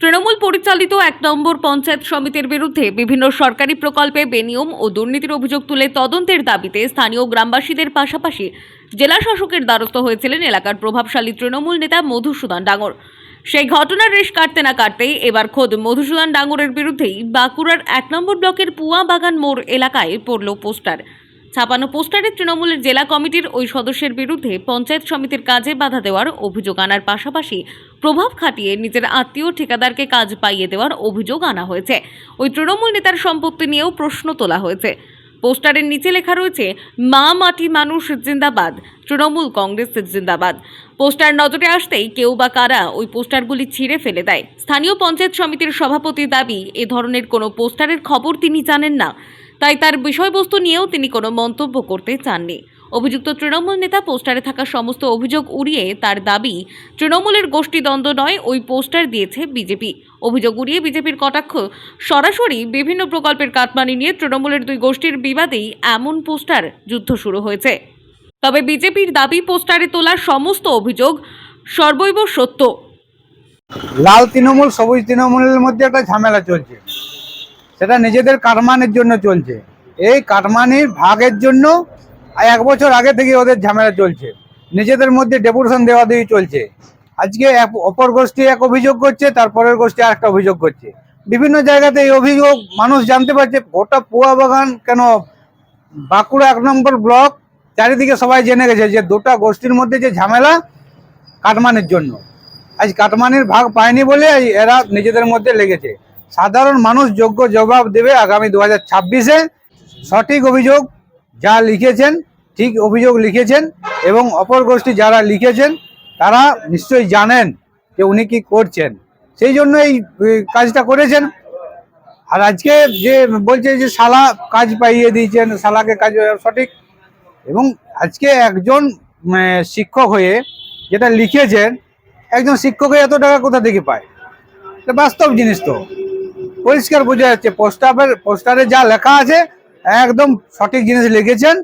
তৃণমূল পরিচালিত ১ নম্বর পঞ্চায়েত সমিতির বিরুদ্ধে বিভিন্ন সরকারি প্রকল্পে বেনিয়ম ও দুর্নীতির অভিযোগ তুলে তদন্তের দাবিতে স্থানীয় গ্রামবাসীদের পাশাপাশি জেলা শাসকের দ্বারস্থ হয়েছিলেন এলাকার প্রভাবশালী তৃণমূল নেতা মধুসূদন ডাঙ্গর। সেই ঘটনার রেশ কাটতে না কাটতেই এবার খোদ মধুসূদন ডাঙ্গরের বিরুদ্ধেই বাঁকুড়ার ১ নম্বর ব্লকের পুয়া বাগান মোড় এলাকায় পড়ল পোস্টার। ছাপানো পোস্টারে তৃণমূলের জেলা কমিটির ওই সদস্যের বিরুদ্ধে পঞ্চায়েত সমিতির কাজে বাধা দেওয়ার অভিযোগ আনার পাশাপাশি প্রভাব খাটিয়ে নিজের আত্মীয় ঠিকাদারকে কাজ পাইয়ে দেওয়ার অভিযোগ আনা হয়েছে। ওই তৃণমূল নেতার সম্পত্তি নিয়েও প্রশ্ন তোলা হয়েছে। পোস্টারের নিচে লেখা রয়েছে, মা মাটি মানুষ জিন্দাবাদ, তৃণমূল কংগ্রেস জিন্দাবাদ। পোস্টার নজরে আসতেই কেউ বা কারা ওই পোস্টারগুলি ছিঁড়ে ফেলে দেয়। স্থানীয় পঞ্চায়েত সমিতির সভাপতির দাবি, এ ধরনের কোনো পোস্টারের খবর তিনি জানেন না, তাই তার বিষয়বস্তু নিয়েও তিনি কোনো মন্তব্য করতে চাননি। অভিযুক্ত তৃণমূল নেতা পোস্টারে থাকা সমস্ত অভিযোগ উড়িয়ে তার দাবি, তৃণমূলের গোষ্ঠীদ্বন্দ্ব নয়, ওই পোস্টার দিয়েছে বিজেপি। অভিযোগ উড়িয়ে বিজেপির কটাক্ষ, সরাসরি বিভিন্ন প্রকল্পের কাটমানি নিয়ে তৃণমূলের দুই গোষ্ঠীর বিবাদেই এমন পোস্টার যুদ্ধ শুরু হয়েছে। তবে বিজেপির দাবি, পোস্টারে তোলা সমস্ত অভিযোগ সর্বৈব সত্য। লাল তৃণমূল সবুজ তৃণমূলের মধ্যে একটা ঝামেলা চলছে, সেটা নিজেদের কাটমানির জন্য চলছে। এই কাটমানির ভাগের জন্য 1 বছর আগে থেকে ওদের ঝামেলা চলছে, নিজেদের মধ্যে ডেপুটেশন দেওয়া দিয়ে চলছে। আজকে অপর গোষ্ঠী এক অভিযোগ করছে, তারপরের গোষ্ঠী আরেকটা অভিযোগ করছে। বিভিন্ন জায়গাতে এই অভিযোগ মানুষ জানতে পারছে। গোটা পুয়া বাগান কেন, বাঁকুড়া 1 নম্বর ব্লক চারিদিকে সবাই জেনে গেছে যে দুটা গোষ্ঠীর মধ্যে যে ঝামেলা কাটমানির জন্য। আজ কাটমানির ভাগ পায়নি বলে এরা নিজেদের মধ্যে লেগেছে। সাধারণ মানুষ যোগ্য জবাব দেবে আগামী 2026-এ। সঠিক অভিযোগ যা লিখেছেন, ঠিক অভিযোগ লিখেছেন, এবং অপর গোষ্ঠী যারা লিখেছেন তারা নিশ্চয়ই জানেন যে উনি কি করছেন, সেই জন্য এই কাজটা করেছেন। আর আজকে যে বলছে যে শালা কাজ পাইয়ে দিয়েছেন, শালাকে কাজ, সঠিক। এবং আজকে একজন শিক্ষক হয়ে যেটা লিখেছেন, একজন শিক্ষক হয়ে এত টাকা কোথা থেকে পায়? এটা বাস্তব জিনিস, তো পরিষ্কার বোঝা যাচ্ছে। পোস্টারে যা লেখা আছে একদম সঠিক জিনিস লিখেছেন।